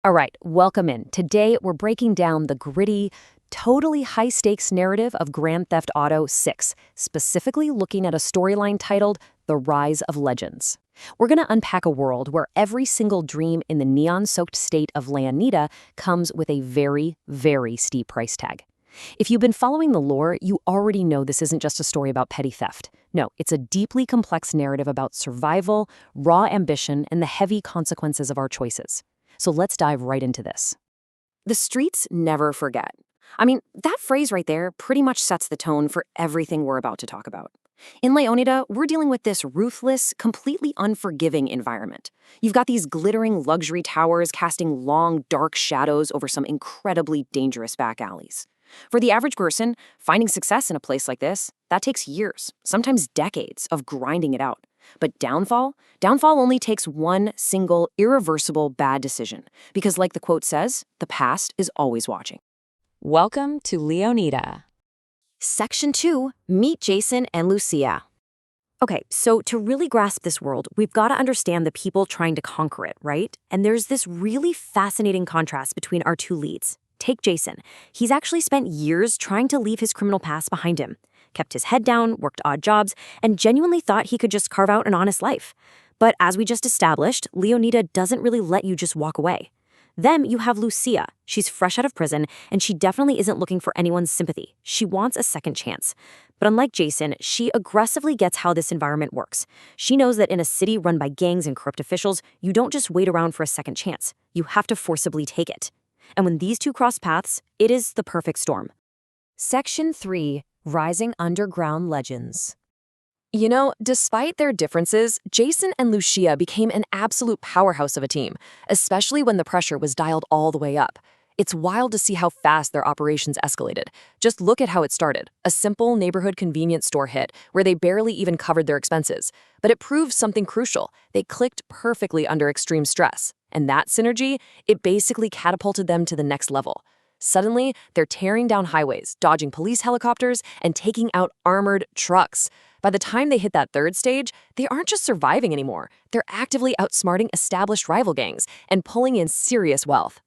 All right, welcome in. Today, we're breaking down the gritty, totally high-stakes narrative of Grand Theft Auto 6, specifically looking at a storyline titled The Rise of Legends. We're going to unpack a world where every single dream in the neon-soaked state of Leonida comes with a very, very steep price tag. If you've been following the lore, you already know this isn't just a story about petty theft. No, it's a deeply complex narrative about survival, raw ambition, and the heavy consequences of our choices. So let's dive right into this. The streets never forget. I mean, that phrase right there pretty much sets the tone for everything we're about to talk about. In Leonida, we're dealing with this ruthless, completely unforgiving environment. You've got these glittering luxury towers casting long, dark shadows over some incredibly dangerous back alleys. For the average person, finding success in a place like this, that takes years, sometimes decades, of grinding it out. But downfall only takes one single, irreversible bad decision. Because like the quote says, the past is always watching. Welcome to Leonida. Section 2, meet Jason and Lucia. Okay, so to really grasp this world, we've got to understand the people trying to conquer it, right? And there's this really fascinating contrast between our two leads. Take Jason. He's actually spent years trying to leave his criminal past behind him, kept his head down, worked odd jobs, and genuinely thought he could just carve out an honest life. But as we just established, Leonida doesn't really let you just walk away. Then you have Lucia. She's fresh out of prison, and she definitely isn't looking for anyone's sympathy. She wants a second chance. But unlike Jason, she aggressively gets how this environment works. She knows that in a city run by gangs and corrupt officials, you don't just wait around for a second chance. You have to forcibly take it. And when these two cross paths, it is the perfect storm. Section 3, Rising Underground Legends. You know, despite their differences, Jason and Lucia became an absolute powerhouse of a team, especially when the pressure was dialed all the way up. It's wild to see how fast their operations escalated. Just look at how it started. A simple neighborhood convenience store hit, where they barely even covered their expenses. But it proved something crucial. They clicked perfectly under extreme stress. And that synergy, it basically catapulted them to the next level. Suddenly, they're tearing down highways, dodging police helicopters, and taking out armored trucks. By the time they hit that third stage, they aren't just surviving anymore. They're actively outsmarting established rival gangs and pulling in serious wealth.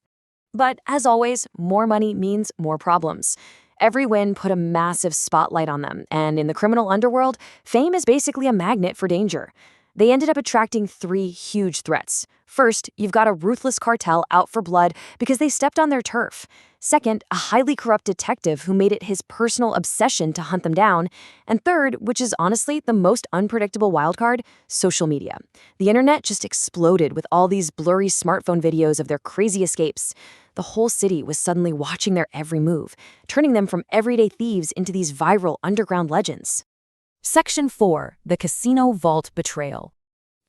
But as always, more money means more problems. Every win put a massive spotlight on them, and in the criminal underworld, fame is basically a magnet for danger. They ended up attracting 3 huge threats. First, you've got a ruthless cartel out for blood because they stepped on their turf. Second, a highly corrupt detective who made it his personal obsession to hunt them down. And third, which is honestly the most unpredictable wildcard, social media. The internet just exploded with all these blurry smartphone videos of their crazy escapes. The whole city was suddenly watching their every move, turning them from everyday thieves into these viral underground legends. Section 4, The Casino Vault Betrayal.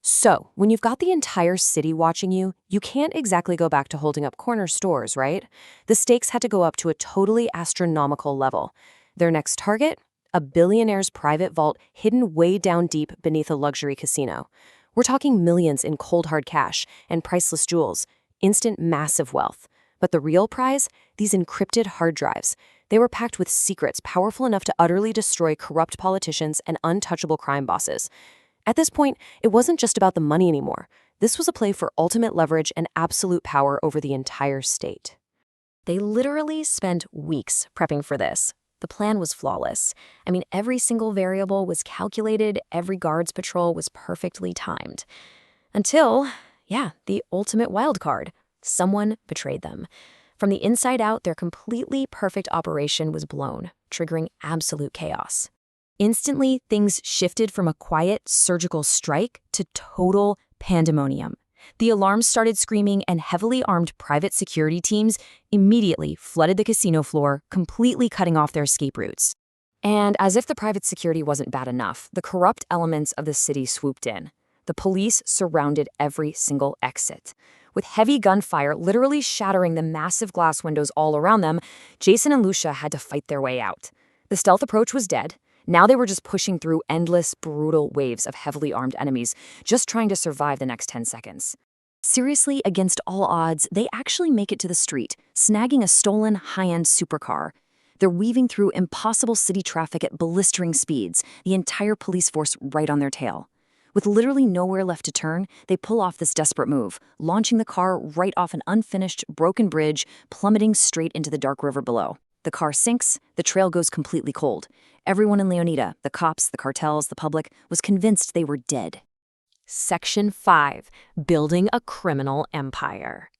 So, when you've got the entire city watching you, you can't exactly go back to holding up corner stores, right? The stakes had to go up to a totally astronomical level. Their next target? A billionaire's private vault hidden way down deep beneath a luxury casino. We're talking millions in cold hard cash and priceless jewels, instant massive wealth. But the real prize? These encrypted hard drives. They were packed with secrets powerful enough to utterly destroy corrupt politicians and untouchable crime bosses. At this point, it wasn't just about the money anymore. This was a play for ultimate leverage and absolute power over the entire state. They literally spent weeks prepping for this. The plan was flawless. I mean, every single variable was calculated, every guard's patrol was perfectly timed. Until, the ultimate wild card. Someone betrayed them. From the inside out, their completely perfect operation was blown, triggering absolute chaos. Instantly, things shifted from a quiet, surgical strike to total pandemonium. The alarms started screaming, and heavily armed private security teams immediately flooded the casino floor, completely cutting off their escape routes. And as if the private security wasn't bad enough, the corrupt elements of the city swooped in. The police surrounded every single exit. With heavy gunfire literally shattering the massive glass windows all around them, Jason and Lucia had to fight their way out. The stealth approach was dead. Now they were just pushing through endless, brutal waves of heavily armed enemies, just trying to survive the next 10 seconds. Seriously, against all odds, they actually make it to the street, snagging a stolen high-end supercar. They're weaving through impossible city traffic at blistering speeds, the entire police force right on their tail. With literally nowhere left to turn, they pull off this desperate move, launching the car right off an unfinished, broken bridge, plummeting straight into the dark river below. The car sinks, the trail goes completely cold. Everyone in Leonida, the cops, the cartels, the public, was convinced they were dead. Section 5. Building a criminal empire.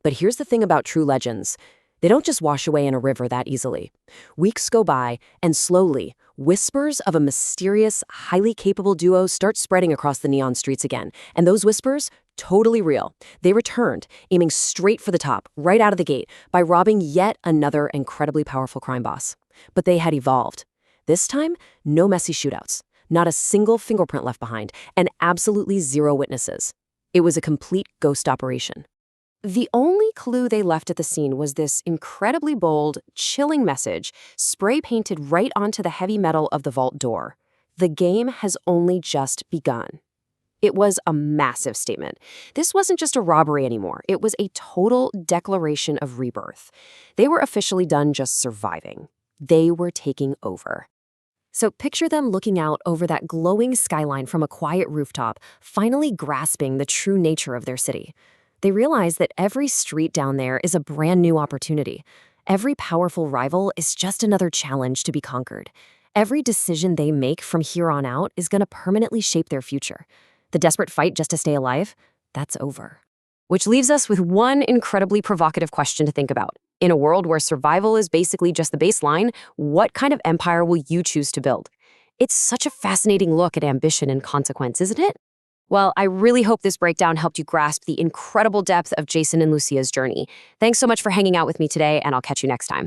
But here's the thing about true legends. They don't just wash away in a river that easily. Weeks go by, and slowly, whispers of a mysterious, highly capable duo start spreading across the neon streets again. And those whispers, totally real. They returned, aiming straight for the top, right out of the gate, by robbing yet another incredibly powerful crime boss. But they had evolved. This time, no messy shootouts, not a single fingerprint left behind, and absolutely zero witnesses. It was a complete ghost operation. The only clue they left at the scene was this incredibly bold, chilling message spray-painted right onto the heavy metal of the vault door. The game has only just begun. It was a massive statement. This wasn't just a robbery anymore. It was a total declaration of rebirth. They were officially done just surviving. They were taking over. So picture them looking out over that glowing skyline from a quiet rooftop, finally grasping the true nature of their city. They realize that every street down there is a brand new opportunity. Every powerful rival is just another challenge to be conquered. Every decision they make from here on out is going to permanently shape their future. The desperate fight just to stay alive, that's over. Which leaves us with one incredibly provocative question to think about. In a world where survival is basically just the baseline, what kind of empire will you choose to build? It's such a fascinating look at ambition and consequence, isn't it? Well, I really hope this breakdown helped you grasp the incredible depth of Jason and Lucia's journey. Thanks so much for hanging out with me today, and I'll catch you next time.